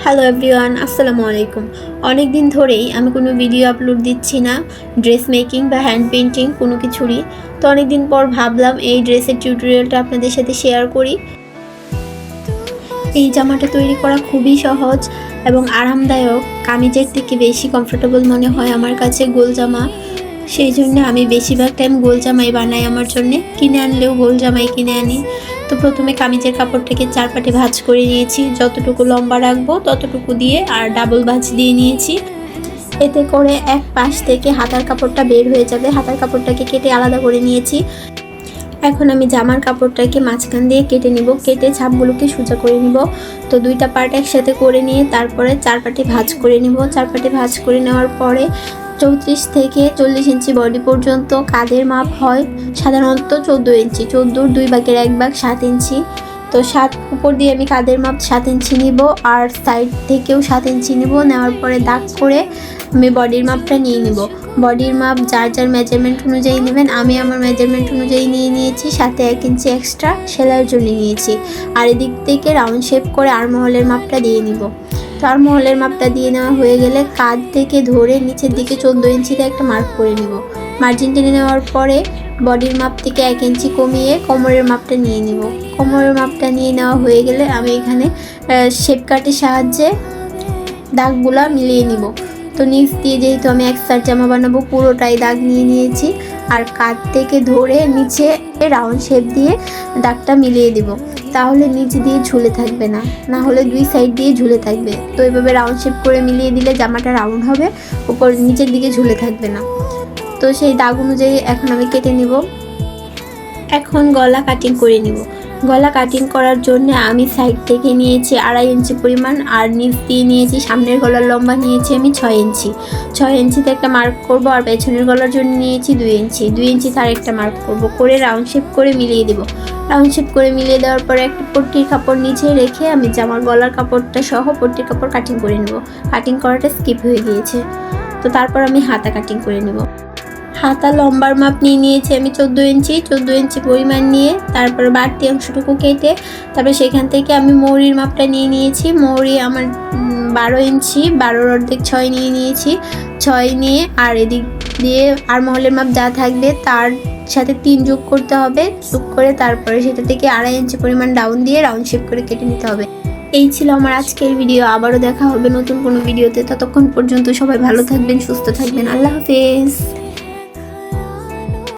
Hello everyone, আসসালামু আলাইকুম। অনেক দিন ধরেই আমি কোনো ভিডিও আপলোড দিচ্ছি না, ড্রেস মেকিং বা হ্যান্ড পেইন্টিং কোনো কিছুরই। তো অনেক দিন পর ভাবলাম এই ড্রেসের টিউটোরিয়ালটা আপনাদের সাথে শেয়ার করি। এই জামাটা তৈরি করা খুবই সহজ এবং আরামদায়ক, কামিজের থেকে বেশি কমফোর্টেবল মনে হয় আমার কাছে গোল জামা। সেই জন্য আমি বেশিরভাগ টাইম গোল জামাই বানাই আমার জন্যে, কিনে আনলেও গোল জামাই কিনে আনি। তো প্রথমে কামিজের কাপড়টাকে 4 পাটে ভাঁজ করে নিয়েছি, যতটুকু লম্বা রাখবো ততটুকু দিয়ে, আর ডাবল ভাঁজ দিয়ে নিয়েছি। এতে করে এক পাশ থেকে হাতার কাপড়টা বের হয়ে যাবে। হাতার কাপড়টাকে কেটে আলাদা করে নিয়েছি। এখন আমি জামার কাপড়টাকে মাঝখান দিয়ে কেটে নিব, কেটে ছাপগুলোকে সোজা করে নিব। তো 2টা পার্ট একসাথে করে নিয়ে তারপরে 4 পাটে ভাঁজ করে নিব। 4 পাটে ভাঁজ করে নেওয়ার পরে 34 থেকে 40 ইঞ্চি বডি পর্যন্ত কাঁধের মাপ হয় সাধারণত 14 ইঞ্চি। 14-র 2 ভাগের 1 ভাগ 7 ইঞ্চি। তো 7 উপর দিয়ে আমি কাঁধের মাপ 7 ইঞ্চি নিব, আর সাইড থেকেও 7 ইঞ্চি নিব। নেওয়ার পরে দাগ করে আমি বডির মাপটা নিয়ে নিব। বডির মাপ যার যার মেজারমেন্ট অনুযায়ী নেবেন। আমি আমার মেজারমেন্ট অনুযায়ী নিয়ে নিয়েছি, সাথে 1 ইঞ্চি এক্সট্রা সেলাইয়ের জন্য নিয়েছি। আর এদিক থেকে রাউন্ড শেপ করে আর্মহোলের মাপটা দিয়ে নিব। তো আর্মহোলের মাপটা দিয়ে নেওয়া হয়ে গেলে কাঁধ থেকে ধরে নিচের দিকে 14 ইঞ্চিতে একটা মার্ক করে নিব। মার্জিন টেনে নেওয়ার পরে বডির মাপ থেকে 1 ইঞ্চি কমিয়ে কোমরের মাপটা নিয়ে নিব। কোমরের মাপটা নিয়ে নেওয়া হয়ে গেলে আমি এখানে শেপ কাটের সাহায্যে দাগগুলা মিলিয়ে নিব। তো নিচ দিয়ে যেহেতু আমি এক সাইড জামা বানাবো, পুরোটাই দাগ নিয়ে নিয়েছি। আর কাঁধ থেকে ধরে নিচে রাউন্ড শেপ দিয়ে দাগটা মিলিয়ে দিব, তাহলে নিচ দিয়ে ঝুলে থাকবে না, না হলে 2 সাইড দিয়ে ঝুলে থাকবে। তো এইভাবে রাউন্ড শেপ করে মিলিয়ে দিলে জামাটা রাউন্ড হবে, উপর নিচের দিকে ঝুলে থাকবে না। তো সেই দাগ অনুযায়ী এখন আমি কেটে নিব। এখন গলা কাটিং করে নিব। গলা কাটিং করার জন্য আমি সাইড থেকে নিয়েছি 2.5 ইঞ্চি পরিমাণ, আর নিচ দিয়ে নিয়েছি, সামনের গলার লম্বা নিয়েছি আমি 6 ইঞ্চি। 6 ইঞ্চিতে একটা মার্ক করব, আর পেছনের গলার জন্য নিয়েছি 2 ইঞ্চি। 2 ইঞ্চি তার একটা মার্ক করব, করে রাউন্ড শেপ করে মিলিয়ে দেব। রাউন্ড শেপ করে মিলিয়ে দেওয়ার পরে একটা পট্টির কাপড় নিচে রেখে আমি জামার গলার কাপড়টা সহ পট্টির কাপড় কাটিং করে নেব। কাটিং করাটা স্কিপ হয়ে গিয়েছে। তো তারপর আমি হাতা কাটিং করে নেব। হাতা লম্বার মাপ নিয়ে নিয়েছি আমি 14 ইঞ্চি। 14 ইঞ্চি পরিমাণ নিয়ে তারপরে বাড়তি অংশটুকু কেটে তারপরে সেখান থেকে আমি মৌরির মাপটা নিয়ে নিয়েছি। মৌরি আমার 12 ইঞ্চি, 12-র অর্ধেক 6 নিয়ে নিয়েছি। 6 নিয়ে আর এদিক দিয়ে আর্মহোলের মাপ যা থাকবে তার সাথে 3 যোগ করতে হবে। যোগ করে তারপরে সেটা থেকে 2.5 ইঞ্চি পরিমাণ ডাউন দিয়ে রাউন্ড শেপ করে কেটে নিতে হবে। এই ছিল আমার আজকের ভিডিও। আবারও দেখা হবে নতুন কোনো ভিডিওতে। ততক্ষণ পর্যন্ত সবাই ভালো থাকবেন, সুস্থ থাকবেন। আল্লাহ হাফেজ।